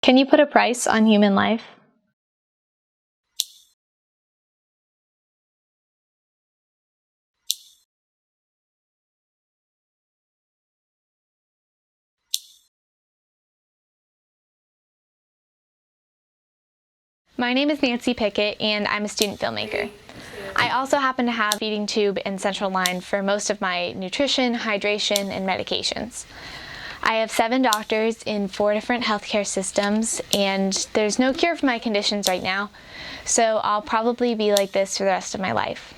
Can you put a price on human life? My name is Nancy Pickett, and I'm a student filmmaker. I also happen to have a feeding tube and central line for most of my nutrition, hydration, and medications. I have 7 doctors in 4 different healthcare systems, and there's no cure for my conditions right now, so I'll probably be like this for the rest of my life.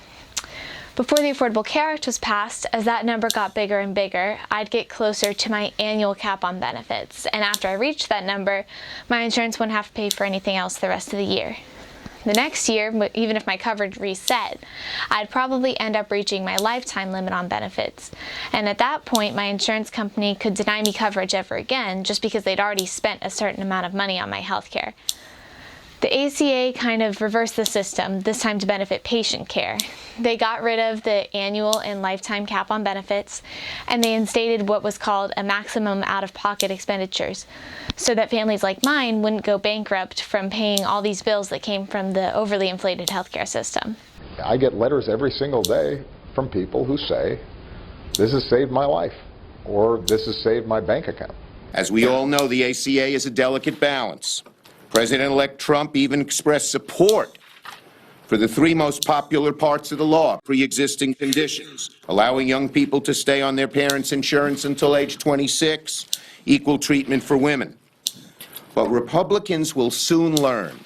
Before the Affordable Care Act was passed, as that number got bigger and bigger, I'd get closer to my annual cap on benefits, and after I reached that number, my insurance wouldn't have to pay for anything else the rest of the year. The next year, even if my coverage reset, I'd probably end up reaching my lifetime limit on benefits, and at that point my insurance company could deny me coverage ever again just because they'd already spent a certain amount of money on my health care. The ACA kind of reversed the system, this time to benefit patient care. They got rid of the annual and lifetime cap on benefits, and they instated what was called a maximum out-of-pocket expenditures, so that families like mine wouldn't go bankrupt from paying all these bills that came from the overly inflated healthcare system. I get letters every single day from people who say, this has saved my life, or this has saved my bank account. As we all know, the ACA is a delicate balance. President-elect Trump even expressed support for the 3 most popular parts of the law: pre-existing conditions, allowing young people to stay on their parents' insurance until age 26, equal treatment for women. But Republicans will soon learn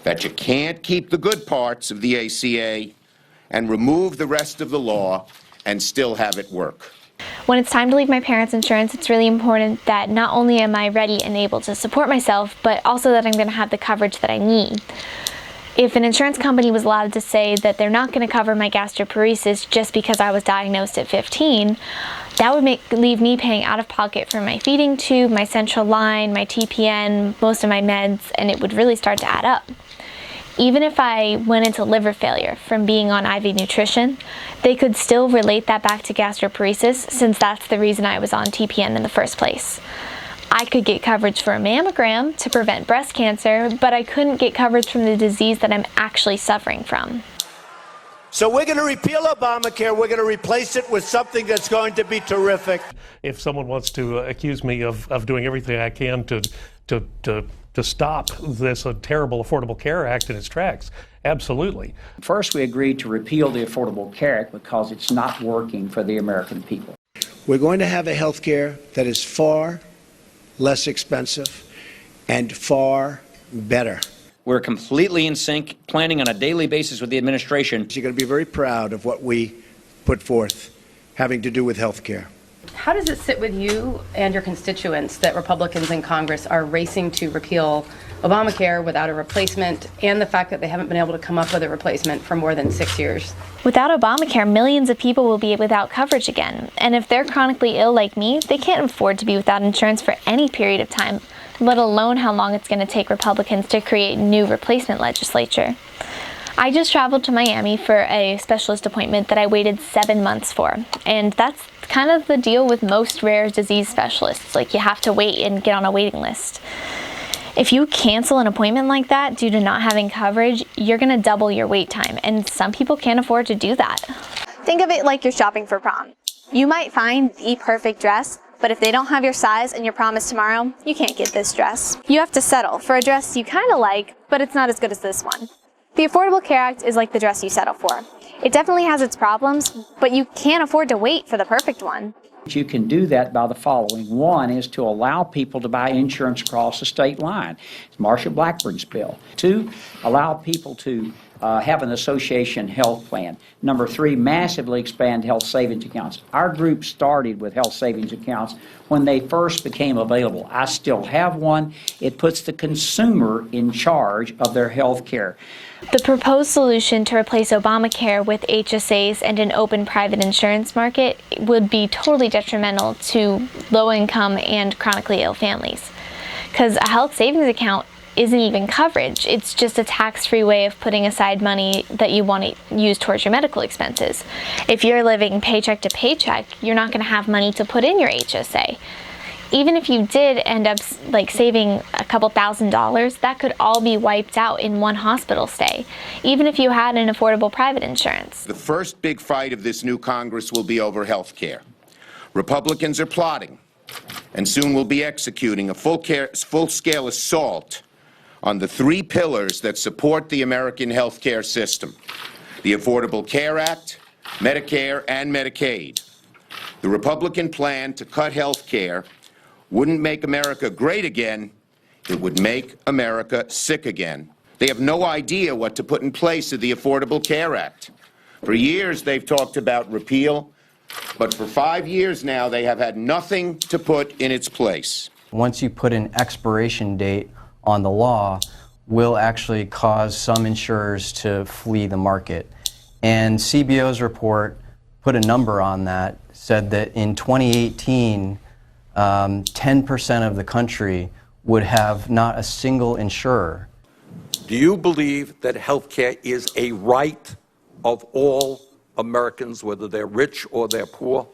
that you can't keep the good parts of the ACA and remove the rest of the law and still have it work. When it's time to leave my parents' insurance, it's really important that not only am I ready and able to support myself, but also that I'm going to have the coverage that I need. If an insurance company was allowed to say that they're not going to cover my gastroparesis just because I was diagnosed at 15, that would leave me paying out of pocket for my feeding tube, my central line, my TPN, most of my meds, and it would really start to add up. Even if I went into liver failure from being on IV nutrition, they could still relate that back to gastroparesis, since that's the reason I was on TPN in the first place. I could get coverage for a mammogram to prevent breast cancer, but I couldn't get coverage from the disease that I'm actually suffering from. So we're going to repeal Obamacare. We're going to replace it with something that's going to be terrific. If someone wants to accuse me of doing everything I can to stop this terrible Affordable Care Act in its tracks, absolutely. First, we agreed to repeal the Affordable Care Act because it's not working for the American people. We're going to have a health care that is far less expensive and far better. We're completely in sync, planning on a daily basis with the administration. You're going to be very proud of what we put forth having to do with health care. How does it sit with you and your constituents that Republicans in Congress are racing to repeal Obamacare without a replacement, and the fact that they haven't been able to come up with a replacement for more than 6 years? Without Obamacare, millions of people will be without coverage again, and if they're chronically ill like me, they can't afford to be without insurance for any period of time, let alone how long it's going to take Republicans to create new replacement legislature. I just traveled to Miami for a specialist appointment that I waited 7 months for, and that's kind of the deal with most rare disease specialists. Like, you have to wait and get on a waiting list. If you cancel an appointment like that due to not having coverage, you're going to double your wait time, and some people can't afford to do that. Think of it like you're shopping for prom. You might find the perfect dress, but if they don't have your size and your prom is tomorrow, you can't get this dress. You have to settle for a dress you kind of like, but it's not as good as this one. The Affordable Care Act is like the dress you settle for. It definitely has its problems, but you can't afford to wait for the perfect one. You can do that by the following. One is to allow people to buy insurance across the state line. It's Marsha Blackburn's bill. 2, allow people to have an association health plan. Number 3, massively expand health savings accounts. Our group started with health savings accounts when they first became available. I still have one. It puts the consumer in charge of their health care. The proposed solution to replace Obamacare with HSAs and an open private insurance market would be totally detrimental to low-income and chronically ill families, because a health savings account isn't even coverage. It's just a tax-free way of putting aside money that you want to use towards your medical expenses. If you're living paycheck to paycheck, you're not going to have money to put in your HSA. Even if you did end up saving a couple $1,000s, that could all be wiped out in one hospital stay, even if you had an affordable private insurance. The first big fight of this new Congress will be over health care. Republicans are plotting, and soon will be executing, a full-scale assault on the three pillars that support the American health care system: the Affordable Care Act, Medicare, and Medicaid. The Republican plan to cut health care wouldn't make America great again, it would make America sick again. They have no idea what to put in place of the Affordable Care Act. For years they've talked about repeal, but for 5 years now they have had nothing to put in its place. Once you put an expiration date on the law, will actually cause some insurers to flee the market. And CBO's report put a number on that, said that in 2018, 10% of the country would have not a single insurer. Do you believe that health care is a right of all Americans, whether they're rich or they're poor?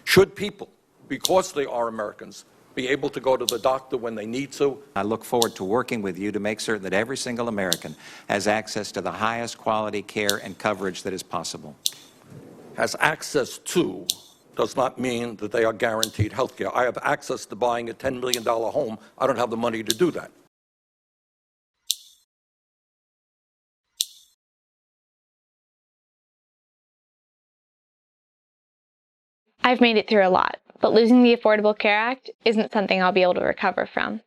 Should people, because they are Americans, be able to go to the doctor when they need to? I look forward to working with you to make certain that every single American has access to the highest quality care and coverage that is possible. Has access to does not mean that they are guaranteed health care. I have access to buying a $10 million home. I don't have the money to do that. I've made it through a lot, but losing the Affordable Care Act isn't something I'll be able to recover from.